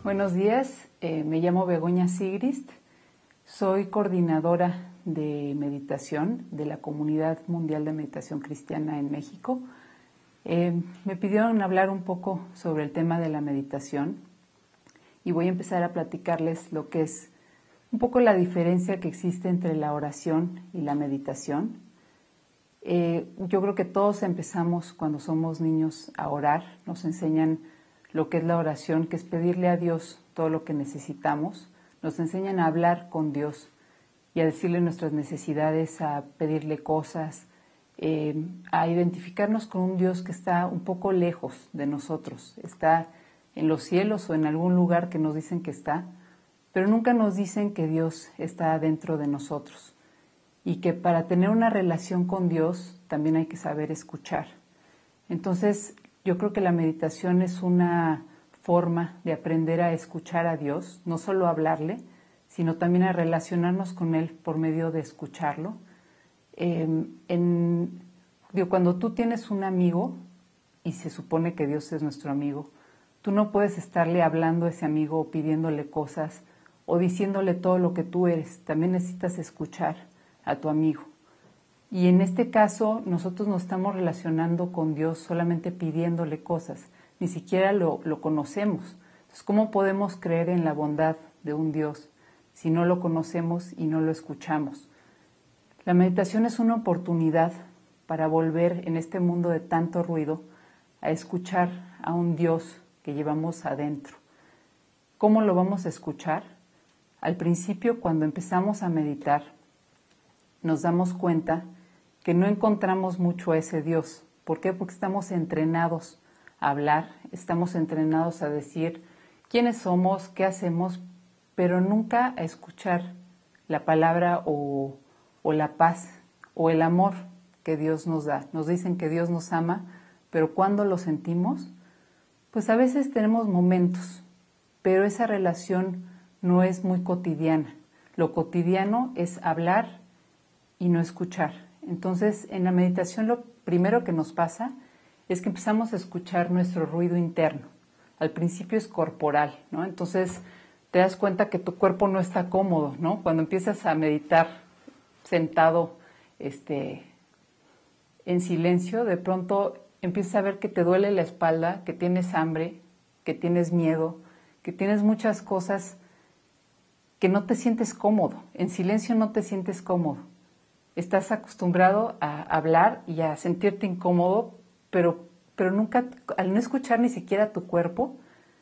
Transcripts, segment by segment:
Buenos días, me llamo Begoña Sigrist, soy coordinadora de meditación de la Comunidad Mundial de Meditación Cristiana en México. Me pidieron hablar un poco sobre el tema de la meditación y voy a empezar a platicarles lo que es un poco la diferencia que existe entre la oración y la meditación. Yo creo que todos empezamos cuando somos niños a orar, nos enseñan lo que es la oración, que es pedirle a Dios todo lo que necesitamos. Nos enseñan a hablar con Dios y a decirle nuestras necesidades, a pedirle cosas, a identificarnos con un Dios que está un poco lejos de nosotros. Está en los cielos o en algún lugar que nos dicen que está, pero nunca nos dicen que Dios está dentro de nosotros. Y que para tener una relación con Dios también hay que saber escuchar. Entonces, yo creo que la meditación es una forma de aprender a escuchar a Dios, no solo a hablarle, sino también a relacionarnos con Él por medio de escucharlo. Cuando tú tienes un amigo, y se supone que Dios es nuestro amigo, tú no puedes estarle hablando a ese amigo o pidiéndole cosas o diciéndole todo lo que tú eres. También necesitas escuchar a tu amigo. Y en este caso nosotros nos estamos relacionando con Dios solamente pidiéndole cosas, ni siquiera lo conocemos. Entonces, ¿cómo podemos creer en la bondad de un Dios si no lo conocemos y no lo escuchamos? La meditación es una oportunidad para volver en este mundo de tanto ruido a escuchar a un Dios que llevamos adentro. ¿Cómo lo vamos a escuchar? Al principio, cuando empezamos a meditar, nos damos cuenta que no encontramos mucho a ese Dios. ¿Por qué? Porque estamos entrenados a hablar, estamos entrenados a decir quiénes somos, qué hacemos, pero nunca a escuchar la palabra o la paz o el amor que Dios nos da. Nos dicen que Dios nos ama, pero ¿cuándo lo sentimos? Pues a veces tenemos momentos, pero esa relación no es muy cotidiana. Lo cotidiano es hablar y no escuchar. Entonces, en la meditación lo primero que nos pasa es que empezamos a escuchar nuestro ruido interno. Al principio es corporal, ¿no? Entonces, te das cuenta que tu cuerpo no está cómodo, ¿no? Cuando empiezas a meditar sentado, en silencio, de pronto empiezas a ver que te duele la espalda, que tienes hambre, que tienes miedo, que tienes muchas cosas que no te sientes cómodo. En silencio no te sientes cómodo. Estás acostumbrado a hablar y a sentirte incómodo, pero nunca, al no escuchar ni siquiera tu cuerpo,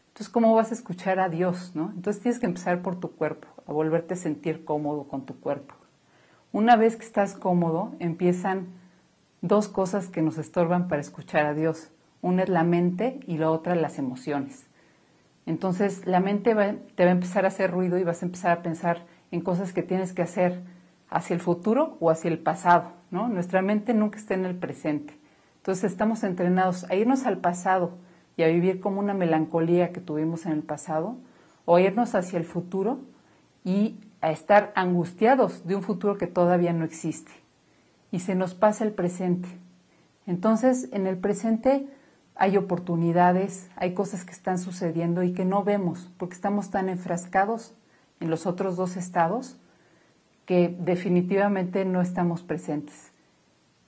entonces ¿cómo vas a escuchar a Dios, no? Entonces tienes que empezar por tu cuerpo, a volverte a sentir cómodo con tu cuerpo. Una vez que estás cómodo, empiezan dos cosas que nos estorban para escuchar a Dios. Una es la mente y la otra las emociones. Entonces la mente te va a empezar a hacer ruido y vas a empezar a pensar en cosas que tienes que hacer hacia el futuro o hacia el pasado, ¿no? Nuestra mente nunca está en el presente. Entonces estamos entrenados a irnos al pasado y a vivir como una melancolía que tuvimos en el pasado, o a irnos hacia el futuro y a estar angustiados de un futuro que todavía no existe. Y se nos pasa el presente. Entonces, en el presente hay oportunidades, hay cosas que están sucediendo y que no vemos, porque estamos tan enfrascados en los otros dos estados que definitivamente no estamos presentes.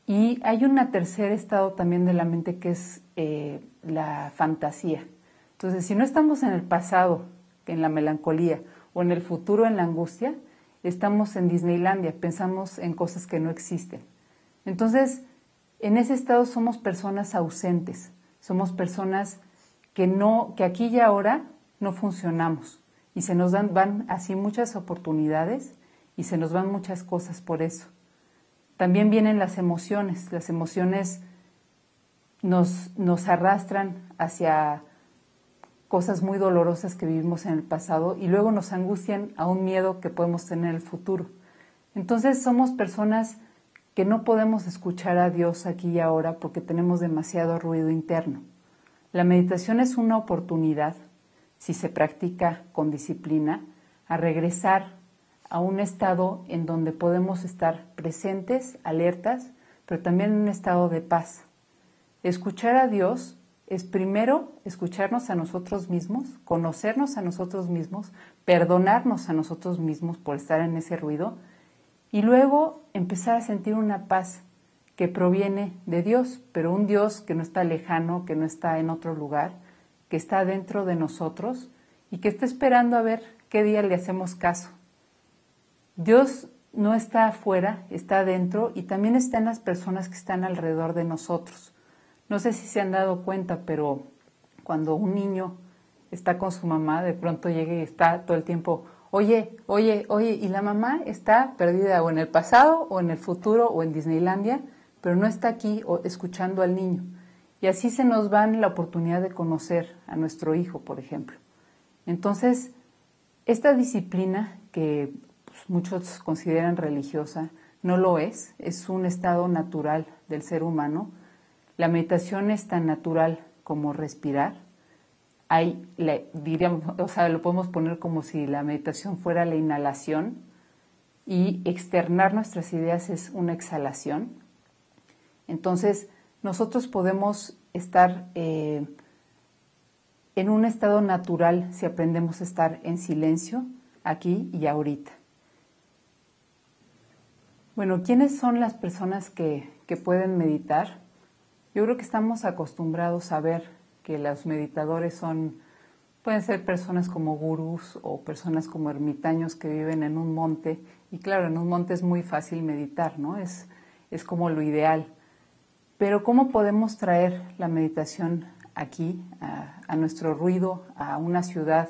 Y hay un tercer estado también de la mente que es la fantasía. Entonces, si no estamos en el pasado, en la melancolía, o en el futuro, en la angustia, estamos en Disneylandia, pensamos en cosas que no existen. Entonces, en ese estado somos personas ausentes, somos personas que aquí y ahora no funcionamos y se nos van así muchas oportunidades y se nos van muchas cosas por eso. También vienen las emociones nos arrastran hacia cosas muy dolorosas que vivimos en el pasado y luego nos angustian a un miedo que podemos tener en el futuro. Entonces somos personas que no podemos escuchar a Dios aquí y ahora porque tenemos demasiado ruido interno. La meditación es una oportunidad, si se practica con disciplina, a regresar a un estado en donde podemos estar presentes, alertas, pero también en un estado de paz. Escuchar a Dios es primero escucharnos a nosotros mismos, conocernos a nosotros mismos, perdonarnos a nosotros mismos por estar en ese ruido y luego empezar a sentir una paz que proviene de Dios, pero un Dios que no está lejano, que no está en otro lugar, que está dentro de nosotros y que está esperando a ver qué día le hacemos caso. Dios no está afuera, está dentro y también está en las personas que están alrededor de nosotros. No sé si se han dado cuenta, pero cuando un niño está con su mamá, de pronto llega y está todo el tiempo, oye, oye, oye, y la mamá está perdida o en el pasado o en el futuro o en Disneylandia, pero no está aquí escuchando al niño. Y así se nos van la oportunidad de conocer a nuestro hijo, por ejemplo. Entonces, esta disciplina que pues, muchos consideran religiosa, no lo es un estado natural del ser humano. La meditación es tan natural como respirar. Diríamos, o sea, lo podemos poner como si la meditación fuera la inhalación y externar nuestras ideas es una exhalación. Entonces, nosotros podemos estar en un estado natural si aprendemos a estar en silencio aquí y ahorita. Bueno, ¿quiénes son las personas que pueden meditar? Yo creo que estamos acostumbrados a ver que los meditadores pueden ser personas como gurús o personas como ermitaños que viven en un monte. Y claro, en un monte es muy fácil meditar, ¿no? Es como lo ideal. Pero ¿cómo podemos traer la meditación aquí, a nuestro ruido, a una ciudad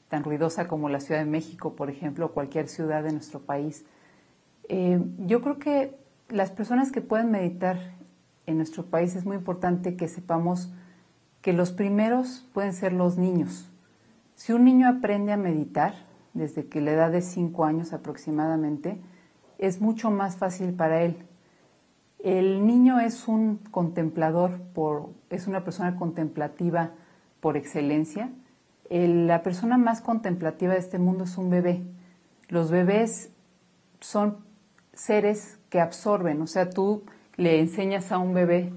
tan ruidosa como la Ciudad de México, por ejemplo, o cualquier ciudad de nuestro país? Yo creo que las personas que pueden meditar en nuestro país es muy importante que sepamos que los primeros pueden ser los niños. Si un niño aprende a meditar desde que la edad de 5 años aproximadamente, es mucho más fácil para él. El niño es un contemplador, es una persona contemplativa por excelencia. La persona más contemplativa de este mundo es un bebé. Los bebés son seres que absorben, o sea, tú le enseñas a un bebé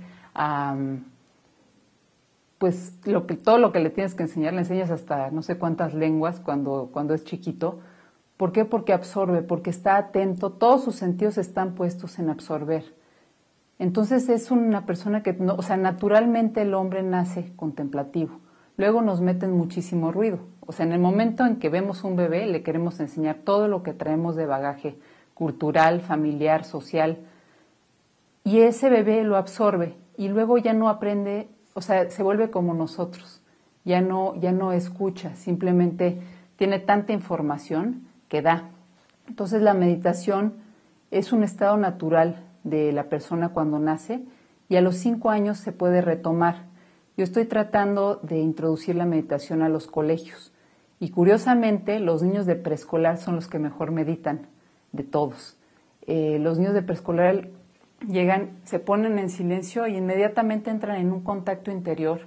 pues todo lo que le tienes que enseñar, le enseñas hasta no sé cuántas lenguas cuando es chiquito. ¿Por qué? Porque absorbe, porque está atento, todos sus sentidos están puestos en absorber. Entonces es una persona que, no, o sea, naturalmente el hombre nace contemplativo. Luego nos meten muchísimo ruido. O sea, en el momento en que vemos un bebé, le queremos enseñar todo lo que traemos de bagaje cultural, familiar, social. Y ese bebé lo absorbe y luego ya no aprende, o sea, se vuelve como nosotros. Ya no escucha, simplemente tiene tanta información que da. Entonces la meditación es un estado natural de la persona cuando nace y a los 5 años se puede retomar. Yo estoy tratando de introducir la meditación a los colegios y curiosamente los niños de preescolar son los que mejor meditan de todos. Los niños de preescolar llegan, se ponen en silencio y inmediatamente entran en un contacto interior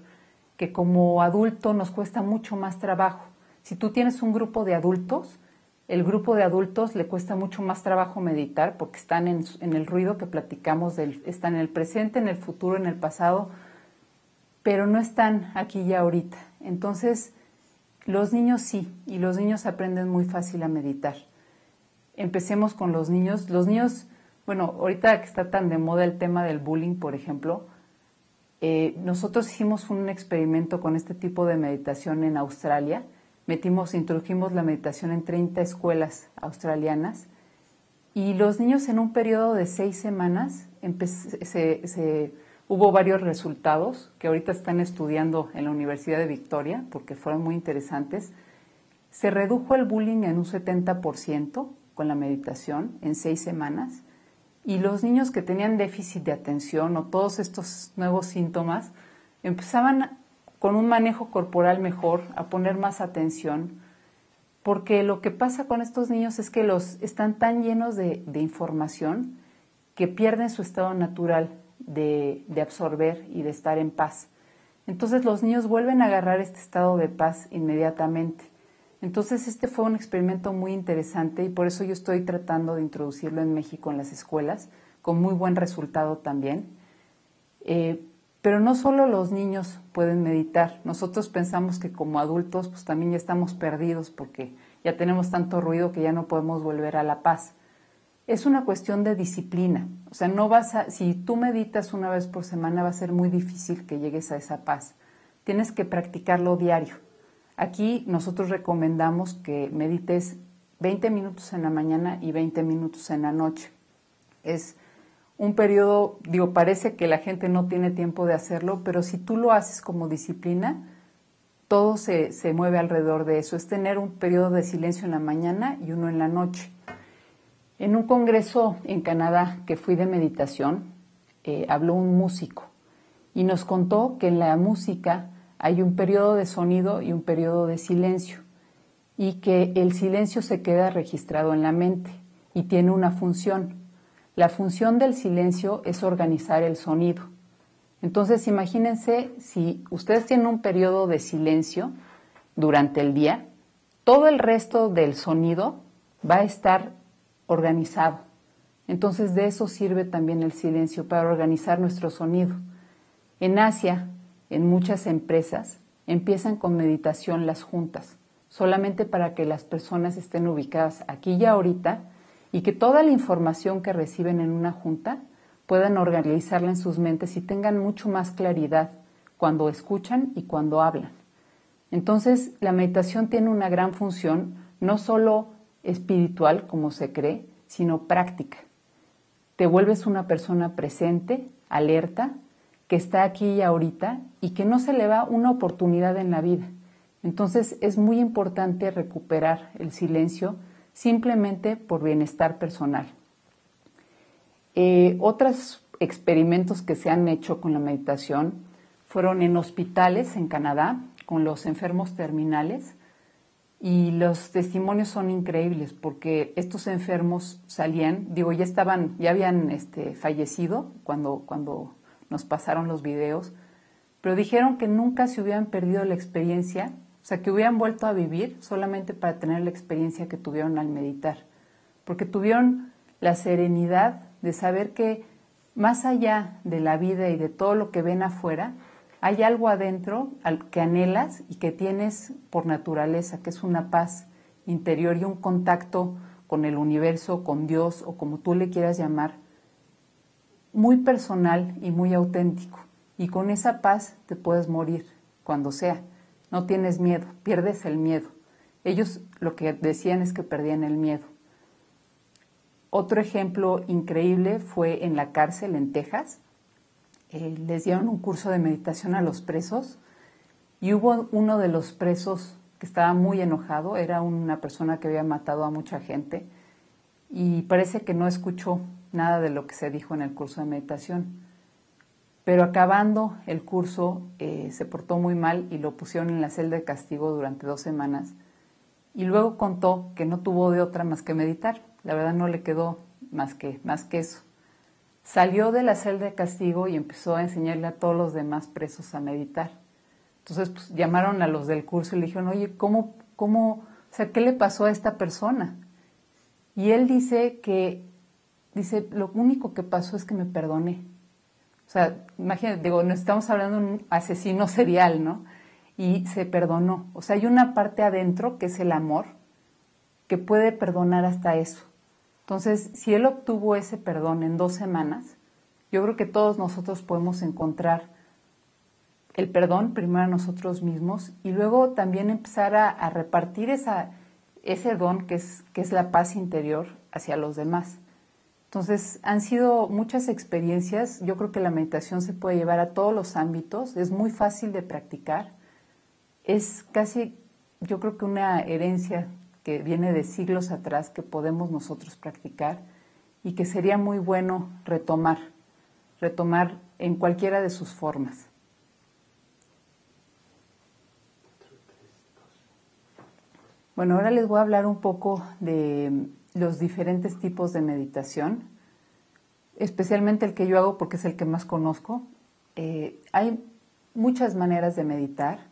que como adulto nos cuesta mucho más trabajo. Si tú tienes un grupo de adultos, el grupo de adultos le cuesta mucho más trabajo meditar porque están en el ruido que platicamos, están en el presente, en el futuro, en el pasado, pero no están aquí y ahorita. Entonces, los niños sí, y los niños aprenden muy fácil a meditar. Empecemos con los niños. Los niños, bueno, ahorita que está tan de moda el tema del bullying, por ejemplo, nosotros hicimos un experimento con este tipo de meditación en Australia. Introdujimos la meditación en 30 escuelas australianas y los niños en un periodo de 6 semanas hubo varios resultados que ahorita están estudiando en la Universidad de Victoria porque fueron muy interesantes. Se redujo el bullying en un 70% con la meditación en 6 semanas y los niños que tenían déficit de atención o todos estos nuevos síntomas empezaban con un manejo corporal mejor, a poner más atención, porque lo que pasa con estos niños es que están tan llenos de información que pierden su estado natural de absorber y de estar en paz. Entonces los niños vuelven a agarrar este estado de paz inmediatamente. Entonces este fue un experimento muy interesante y por eso yo estoy tratando de introducirlo en México en las escuelas, con muy buen resultado también. Pero no solo los niños pueden meditar. Nosotros pensamos que como adultos pues también ya estamos perdidos porque ya tenemos tanto ruido que ya no podemos volver a la paz. Es una cuestión de disciplina. O sea, si tú meditas una vez por semana va a ser muy difícil que llegues a esa paz. Tienes que practicarlo diario. Aquí nosotros recomendamos que medites 20 minutos en la mañana y 20 minutos en la noche. Es un periodo, parece que la gente no tiene tiempo de hacerlo, pero si tú lo haces como disciplina, todo se mueve alrededor de eso. Es tener un periodo de silencio en la mañana y uno en la noche. En un congreso en Canadá que fui de meditación, habló un músico y nos contó que en la música hay un periodo de sonido y un periodo de silencio y que el silencio se queda registrado en la mente y tiene una función. La función del silencio es organizar el sonido. Entonces, imagínense si ustedes tienen un periodo de silencio durante el día, todo el resto del sonido va a estar organizado. Entonces, de eso sirve también el silencio, para organizar nuestro sonido. En Asia, en muchas empresas, empiezan con meditación las juntas, solamente para que las personas estén ubicadas aquí y ahorita, y que toda la información que reciben en una junta puedan organizarla en sus mentes y tengan mucho más claridad cuando escuchan y cuando hablan. Entonces, la meditación tiene una gran función, no solo espiritual, como se cree, sino práctica. Te vuelves una persona presente, alerta, que está aquí y ahorita y que no se le va una oportunidad en la vida. Entonces, es muy importante recuperar el silencio simplemente por bienestar personal. Otros experimentos que se han hecho con la meditación fueron en hospitales en Canadá con los enfermos terminales y los testimonios son increíbles porque estos enfermos salían, ya habían fallecido cuando nos pasaron los videos, pero dijeron que nunca se hubieran perdido la experiencia. O sea, que hubieran vuelto a vivir solamente para tener la experiencia que tuvieron al meditar. Porque tuvieron la serenidad de saber que más allá de la vida y de todo lo que ven afuera, hay algo adentro al que anhelas y que tienes por naturaleza, que es una paz interior y un contacto con el universo, con Dios o como tú le quieras llamar, muy personal y muy auténtico. Y con esa paz te puedes morir cuando sea. No tienes miedo, pierdes el miedo. Ellos lo que decían es que perdían el miedo. Otro ejemplo increíble fue en la cárcel en Texas. Les dieron un curso de meditación a los presos y hubo uno de los presos que estaba muy enojado, era una persona que había matado a mucha gente y parece que no escuchó nada de lo que se dijo en el curso de meditación. Pero acabando el curso se portó muy mal y lo pusieron en la celda de castigo durante 2 semanas. Y luego contó que no tuvo de otra más que meditar. La verdad no le quedó más que eso. Salió de la celda de castigo y empezó a enseñarle a todos los demás presos a meditar. Entonces pues, llamaron a los del curso y le dijeron, oye, o sea, ¿qué le pasó a esta persona? Y él dice, lo único que pasó es que me perdoné. O sea, imagínate, no estamos hablando de un asesino serial, ¿no? Y se perdonó. O sea, hay una parte adentro que es el amor, que puede perdonar hasta eso. Entonces, si él obtuvo ese perdón en 2 semanas, yo creo que todos nosotros podemos encontrar el perdón primero a nosotros mismos y luego también empezar a repartir ese don que es la paz interior hacia los demás. Entonces, han sido muchas experiencias. Yo creo que la meditación se puede llevar a todos los ámbitos. Es muy fácil de practicar. Es casi, yo creo que una herencia que viene de siglos atrás que podemos nosotros practicar y que sería muy bueno retomar en cualquiera de sus formas. Bueno, ahora les voy a hablar un poco de los diferentes tipos de meditación, especialmente el que yo hago porque es el que más conozco. Hay muchas maneras de meditar,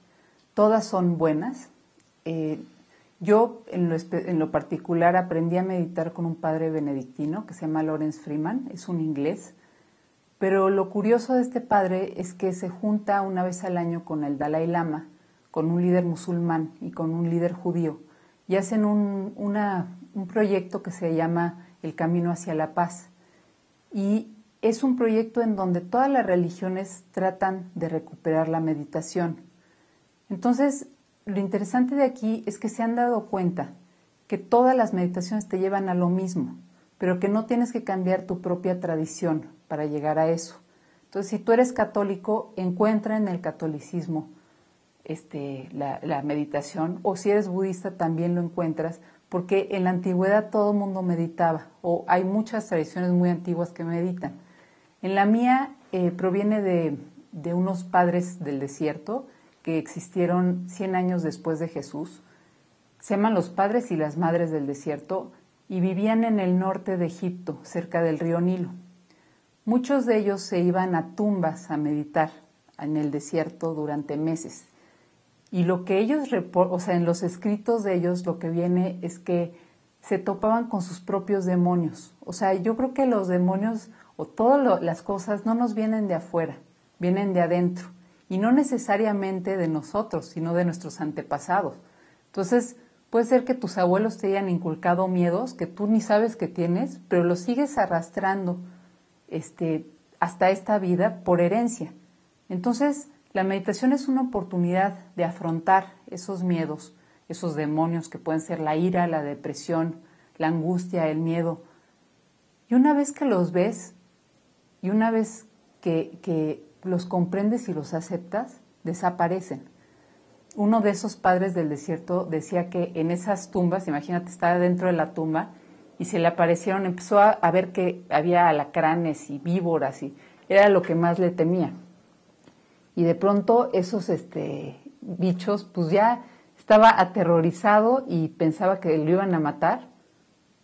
todas son buenas. Yo en lo particular aprendí a meditar con un padre benedictino que se llama Lawrence Freeman, es un inglés, Pero lo curioso de este padre es que se junta una vez al año con el Dalai Lama, con un líder musulmán y con un líder judío, y hacen un proyecto que se llama El Camino hacia la Paz. Y es un proyecto en donde todas las religiones tratan de recuperar la meditación. Entonces, lo interesante de aquí es que se han dado cuenta que todas las meditaciones te llevan a lo mismo, pero que no tienes que cambiar tu propia tradición para llegar a eso. Entonces, si tú eres católico, encuentra en el catolicismo la meditación, o si eres budista también lo encuentras, porque en la antigüedad todo el mundo meditaba, o hay muchas tradiciones muy antiguas que meditan. En la mía proviene de unos padres del desierto que existieron 100 años después de Jesús. Se llaman los padres y las madres del desierto y vivían en el norte de Egipto, cerca del río Nilo. Muchos de ellos se iban a tumbas a meditar en el desierto durante meses. Y lo que ellos en los escritos de ellos lo que viene es que se topaban con sus propios demonios. O sea, yo creo que los demonios o todas las cosas no nos vienen de afuera, vienen de adentro. Y no necesariamente de nosotros, sino de nuestros antepasados. Entonces, puede ser que tus abuelos te hayan inculcado miedos que tú ni sabes que tienes, pero los sigues arrastrando hasta esta vida por herencia. Entonces, la meditación es una oportunidad de afrontar esos miedos, esos demonios que pueden ser la ira, la depresión, la angustia, el miedo. Y una vez que los ves, y una vez que los comprendes y los aceptas, desaparecen. Uno de esos padres del desierto decía que en esas tumbas, imagínate, estaba dentro de la tumba y se le aparecieron, empezó a ver que había alacranes y víboras y era lo que más le temía. Y de pronto esos bichos, pues ya estaba aterrorizado y pensaba que lo iban a matar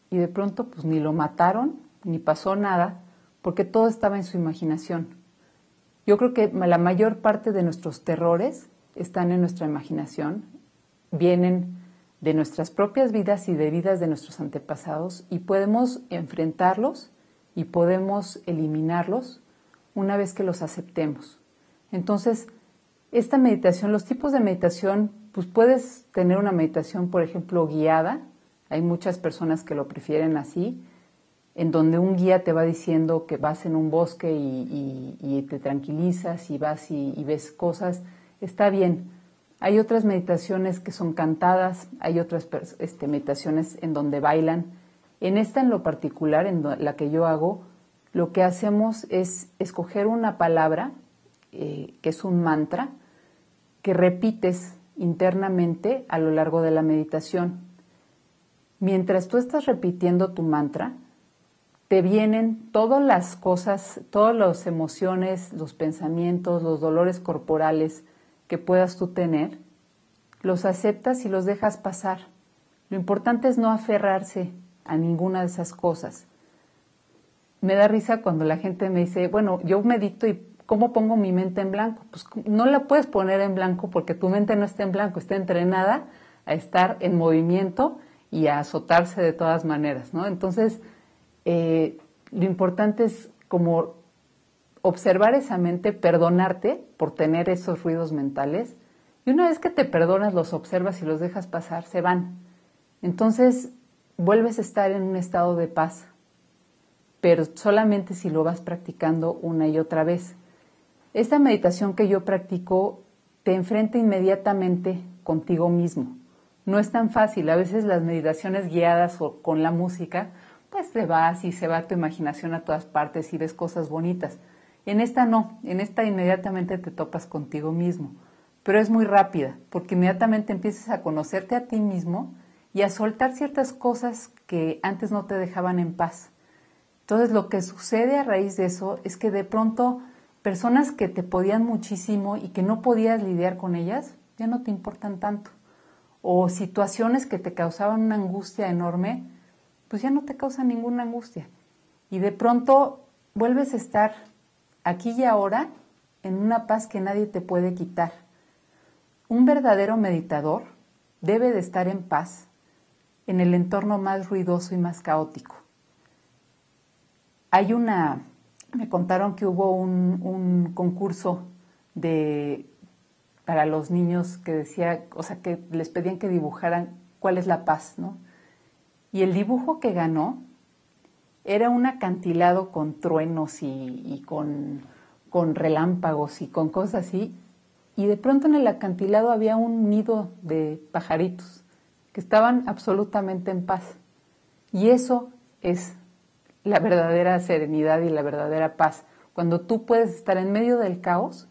y de pronto pues ni lo mataron, ni pasó nada, porque todo estaba en su imaginación. Yo creo que la mayor parte de nuestros terrores están en nuestra imaginación, vienen de nuestras propias vidas y de vidas de nuestros antepasados y podemos enfrentarlos y podemos eliminarlos una vez que los aceptemos. Entonces, esta meditación, los tipos de meditación, pues puedes tener una meditación, por ejemplo, guiada. Hay muchas personas que lo prefieren así, en donde un guía te va diciendo que vas en un bosque y te tranquilizas y vas y ves cosas. Está bien. Hay otras meditaciones que son cantadas, hay otras meditaciones en donde bailan. En esta en lo particular, la que yo hago, lo que hacemos es escoger una palabra, que es un mantra, que repites internamente a lo largo de la meditación. Mientras tú estás repitiendo tu mantra, te vienen todas las cosas, todas las emociones, los pensamientos, los dolores corporales que puedas tú tener, los aceptas y los dejas pasar. Lo importante es no aferrarse a ninguna de esas cosas. Me da risa cuando la gente me dice, bueno, yo medito y ¿cómo pongo mi mente en blanco? Pues no la puedes poner en blanco porque tu mente no está en blanco, está entrenada a estar en movimiento y a azotarse de todas maneras, ¿no? Entonces, lo importante es como observar esa mente, perdonarte por tener esos ruidos mentales y una vez que te perdonas, los observas y los dejas pasar, se van. Entonces, vuelves a estar en un estado de paz, pero solamente si lo vas practicando una y otra vez. Esta meditación que yo practico te enfrenta inmediatamente contigo mismo. No es tan fácil. A veces las meditaciones guiadas o con la música, pues te vas y se va tu imaginación a todas partes y ves cosas bonitas. En esta no, en esta inmediatamente te topas contigo mismo. Pero es muy rápida, porque inmediatamente empiezas a conocerte a ti mismo y a soltar ciertas cosas que antes no te dejaban en paz. Entonces lo que sucede a raíz de eso es que de pronto personas que te podían muchísimo y que no podías lidiar con ellas, ya no te importan tanto. O situaciones que te causaban una angustia enorme, pues ya no te causan ninguna angustia. Y de pronto vuelves a estar aquí y ahora en una paz que nadie te puede quitar. Un verdadero meditador debe de estar en paz en el entorno más ruidoso y más caótico. Hay una me contaron que hubo un concurso para los niños que decía, o sea, que les pedían que dibujaran cuál es la paz, ¿no? Y el dibujo que ganó era un acantilado con truenos y con relámpagos y con cosas así. Y de pronto en el acantilado había un nido de pajaritos que estaban absolutamente en paz. Y eso es la verdadera serenidad y la verdadera paz, cuando tú puedes estar en medio del caos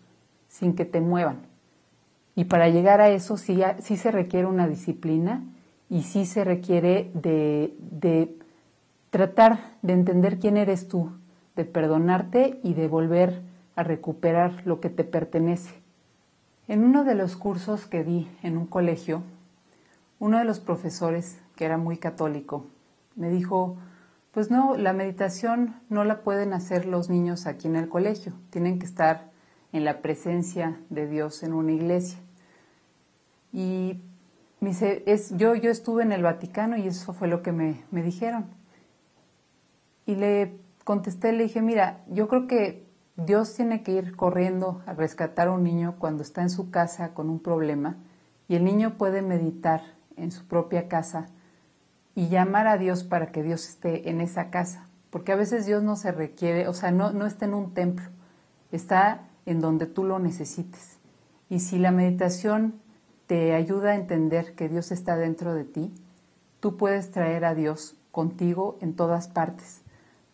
sin que te muevan. Y para llegar a eso sí se requiere una disciplina y sí se requiere de tratar de entender quién eres tú, de perdonarte y de volver a recuperar lo que te pertenece. En uno de los cursos que di en un colegio, uno de los profesores, que era muy católico, me dijo, pues no, la meditación no la pueden hacer los niños aquí en el colegio, tienen que estar en la presencia de Dios en una iglesia. Y me dice, yo estuve en el Vaticano y eso fue lo que me dijeron. Y le contesté, le dije, mira, yo creo que Dios tiene que ir corriendo a rescatar a un niño cuando está en su casa con un problema y el niño puede meditar en su propia casa y llamar a Dios para que Dios esté en esa casa. Porque a veces Dios no se requiere, o sea, no está en un templo, está en donde tú lo necesites. Y si la meditación te ayuda a entender que Dios está dentro de ti, tú puedes traer a Dios contigo en todas partes.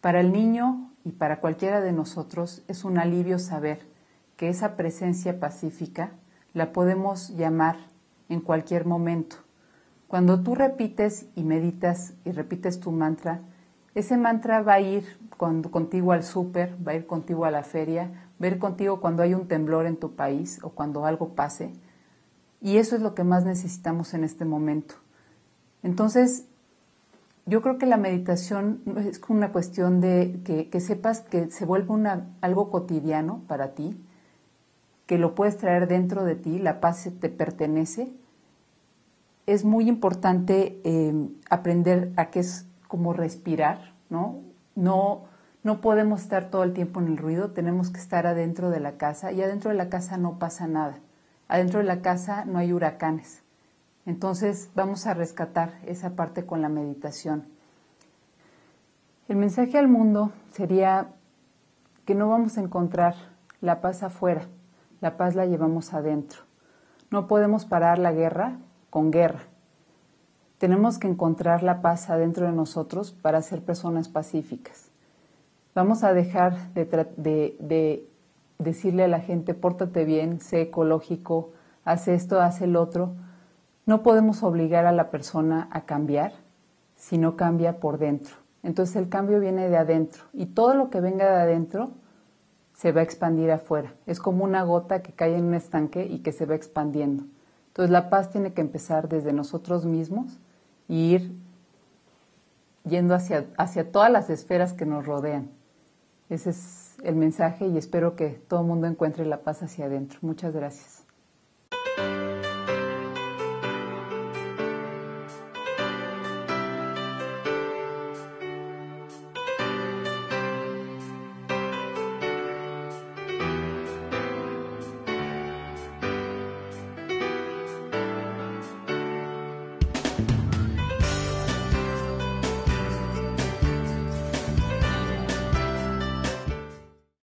Para el niño y para cualquiera de nosotros es un alivio saber que esa presencia pacífica la podemos llamar en cualquier momento. Cuando tú repites y meditas y repites tu mantra, ese mantra va a ir contigo al súper, va a ir contigo a la feria, va a ir contigo cuando hay un temblor en tu país o cuando algo pase. Y eso es lo que más necesitamos en este momento. Entonces, yo creo que la meditación es una cuestión de que sepas que se vuelve algo cotidiano para ti, que lo puedes traer dentro de ti, la paz te pertenece. Es muy importante aprender a qué es como respirar, ¿no? No podemos estar todo el tiempo en el ruido, tenemos que estar adentro de la casa y adentro de la casa no pasa nada. Adentro de la casa no hay huracanes. Entonces vamos a rescatar esa parte con la meditación. El mensaje al mundo sería que no vamos a encontrar la paz afuera, la paz la llevamos adentro. No podemos parar la guerra con guerra. Tenemos que encontrar la paz adentro de nosotros para ser personas pacíficas. Vamos a dejar de decirle a la gente, pórtate bien, sé ecológico, haz esto, haz el otro. No podemos obligar a la persona a cambiar si no cambia por dentro. Entonces el cambio viene de adentro y todo lo que venga de adentro se va a expandir afuera. Es como una gota que cae en un estanque y que se va expandiendo. Entonces la paz tiene que empezar desde nosotros mismos y ir yendo hacia todas las esferas que nos rodean. Ese es el mensaje y espero que todo el mundo encuentre la paz hacia adentro. Muchas gracias.